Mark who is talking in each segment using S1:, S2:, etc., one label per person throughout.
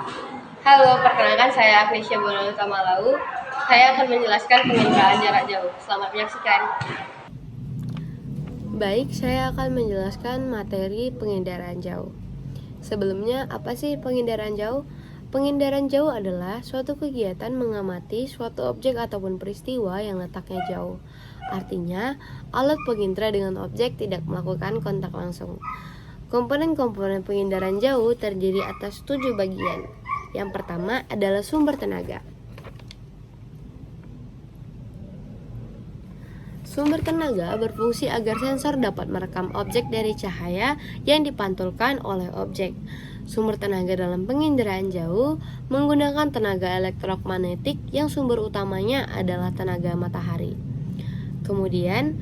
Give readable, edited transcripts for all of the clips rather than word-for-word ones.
S1: Halo, perkenalkan saya Agnesia Bonolo Tamalau. Saya akan menjelaskan penginderaan jarak jauh. Selamat menyaksikan.
S2: Baik, saya akan menjelaskan materi penginderaan jauh. Sebelumnya, apa sih penginderaan jauh? Penginderaan jauh adalah suatu kegiatan mengamati suatu objek ataupun peristiwa yang letaknya jauh. Artinya, alat pengindera dengan objek tidak melakukan kontak langsung. Komponen-komponen penginderaan jauh terdiri atas 7 bagian. Yang pertama adalah sumber tenaga. Sumber tenaga berfungsi agar sensor dapat merekam objek dari cahaya yang dipantulkan oleh objek. Sumber tenaga dalam penginderaan jauh menggunakan tenaga elektromagnetik yang sumber utamanya adalah tenaga matahari. Kemudian,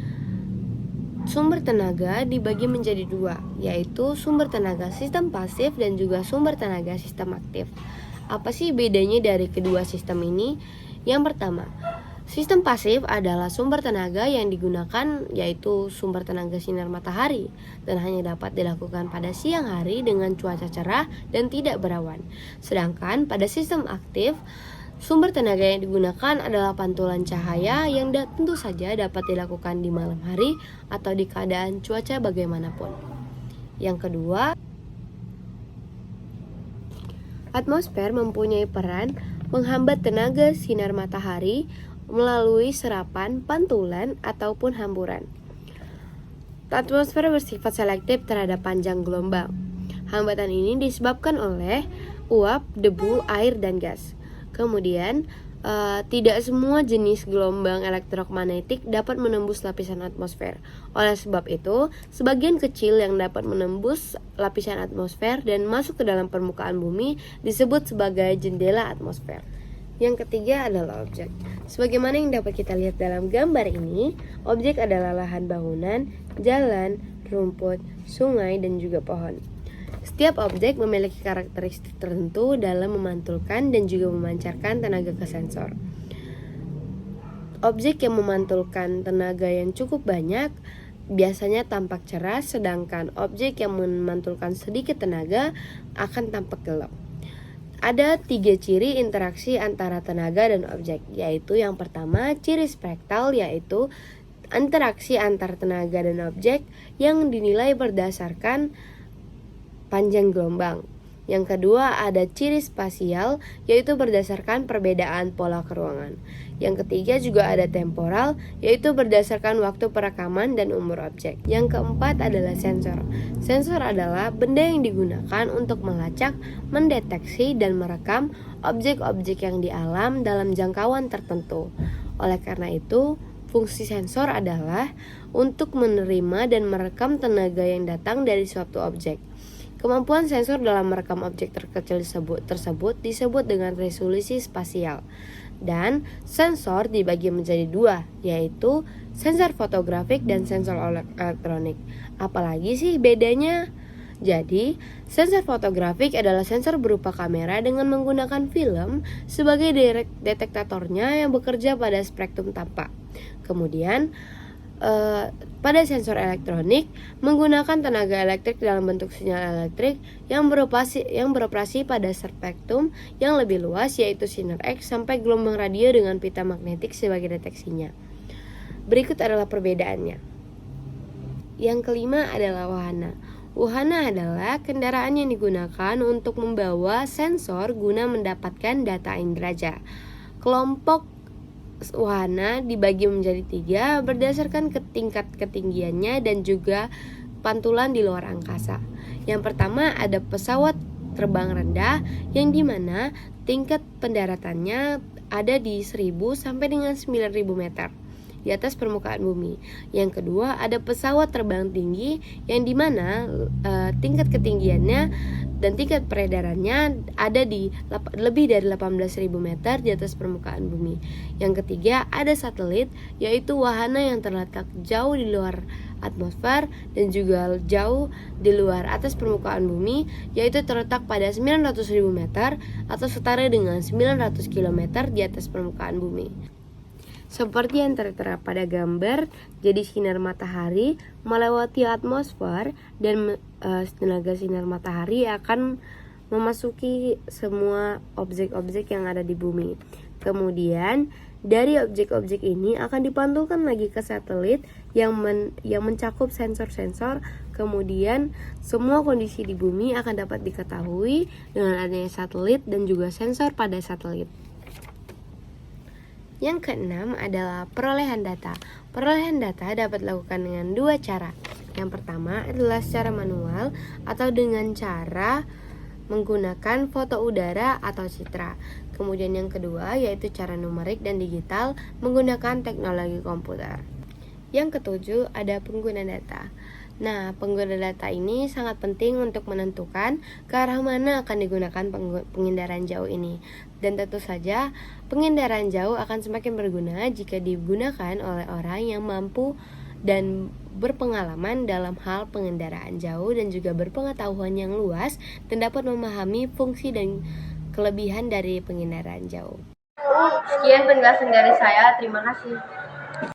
S2: sumber tenaga dibagi menjadi dua, yaitu sumber tenaga sistem pasif dan juga sumber tenaga sistem aktif. Apa sih bedanya dari kedua sistem ini? Yang pertama, sistem pasif adalah sumber tenaga yang digunakan yaitu sumber tenaga sinar matahari dan hanya dapat dilakukan pada siang hari dengan cuaca cerah dan tidak berawan. Sedangkan pada sistem aktif, sumber tenaga yang digunakan adalah pantulan cahaya yang tentu saja dapat dilakukan di malam hari atau di keadaan cuaca bagaimanapun. Yang kedua, atmosfer mempunyai peran menghambat tenaga sinar matahari melalui serapan, pantulan, ataupun hamburan. Atmosfer bersifat selektif terhadap panjang gelombang. Hambatan ini disebabkan oleh uap, debu, air, dan gas. Kemudian, tidak semua jenis gelombang elektromagnetik dapat menembus lapisan atmosfer. Oleh sebab itu, sebagian kecil yang dapat menembus lapisan atmosfer dan masuk ke dalam permukaan bumi disebut sebagai jendela atmosfer. Yang ketiga adalah objek. Sebagaimana yang dapat kita lihat dalam gambar ini, objek adalah lahan bangunan, jalan, rumput, sungai, dan juga pohon. Setiap objek memiliki karakteristik tertentu dalam memantulkan dan juga memancarkan tenaga ke sensor. Objek yang memantulkan tenaga yang cukup banyak biasanya tampak cerah, sedangkan objek yang memantulkan sedikit tenaga akan tampak gelap. Ada 3 ciri interaksi antara tenaga dan objek, yaitu yang pertama ciri spektral, yaitu interaksi antar tenaga dan objek yang dinilai berdasarkan panjang gelombang. Yang kedua ada ciri spasial, yaitu berdasarkan perbedaan pola keruangan. Yang ketiga juga ada temporal, yaitu berdasarkan waktu perekaman dan umur objek. Yang keempat adalah sensor. Sensor adalah benda yang digunakan untuk melacak, mendeteksi, dan merekam objek-objek yang di alam dalam jangkauan tertentu. Oleh karena itu, fungsi sensor adalah untuk menerima dan merekam tenaga yang datang dari suatu objek. Kemampuan sensor dalam merekam objek terkecil tersebut disebut dengan resolusi spasial. Dan sensor dibagi menjadi dua, yaitu sensor fotografik dan sensor elektronik. Apalagi sih bedanya? Jadi, sensor fotografik adalah sensor berupa kamera dengan menggunakan film sebagai detektatornya yang bekerja pada spektrum tampak. Kemudian, pada sensor elektronik menggunakan tenaga elektrik dalam bentuk sinyal elektrik yang beroperasi pada spektrum yang lebih luas, yaitu sinar X sampai gelombang radio dengan pita magnetik sebagai deteksinya. Berikut adalah perbedaannya. Yang kelima adalah wahana. Wahana adalah kendaraan yang digunakan untuk membawa sensor guna mendapatkan data indera. Kelompok wahana dibagi menjadi 3 berdasarkan tingkat ketinggiannya dan juga pantulan di luar angkasa. Yang pertama ada pesawat terbang rendah yang dimana tingkat pendaratannya ada di 1000 sampai dengan 9000 meter di atas permukaan bumi. Yang kedua ada pesawat terbang tinggi yang dimana tingkat ketinggiannya dan tingkat peredarannya ada di lebih dari 18.000 meter di atas permukaan bumi. Yang ketiga ada satelit, yaitu wahana yang terletak jauh di luar atmosfer dan juga jauh di luar atas permukaan bumi, yaitu terletak pada 900.000 meter atau setara dengan 900 km di atas permukaan bumi. Seperti yang tertera pada gambar, jadi sinar matahari melewati atmosfer dan tenaga sinar matahari akan memasuki semua objek-objek yang ada di bumi. Kemudian dari objek-objek ini akan dipantulkan lagi ke satelit yang mencakup sensor-sensor. Kemudian semua kondisi di bumi akan dapat diketahui dengan adanya satelit dan juga sensor pada satelit. Yang keenam adalah perolehan data. Perolehan data dapat dilakukan dengan dua cara. Yang pertama adalah secara manual atau dengan cara menggunakan foto udara atau citra. Kemudian yang kedua yaitu cara numerik dan digital menggunakan teknologi komputer. Yang ketujuh ada pengguna data. Nah, pengguna data ini sangat penting untuk menentukan ke arah mana akan digunakan pengindaran jauh ini. Dan tentu saja, pengindaran jauh akan semakin berguna jika digunakan oleh orang yang mampu dan berpengalaman dalam hal pengendaraan jauh dan juga berpengetahuan yang luas dan dapat memahami fungsi dan kelebihan dari pengendaraan jauh.
S1: Sekian penjelasan dari saya, terima kasih.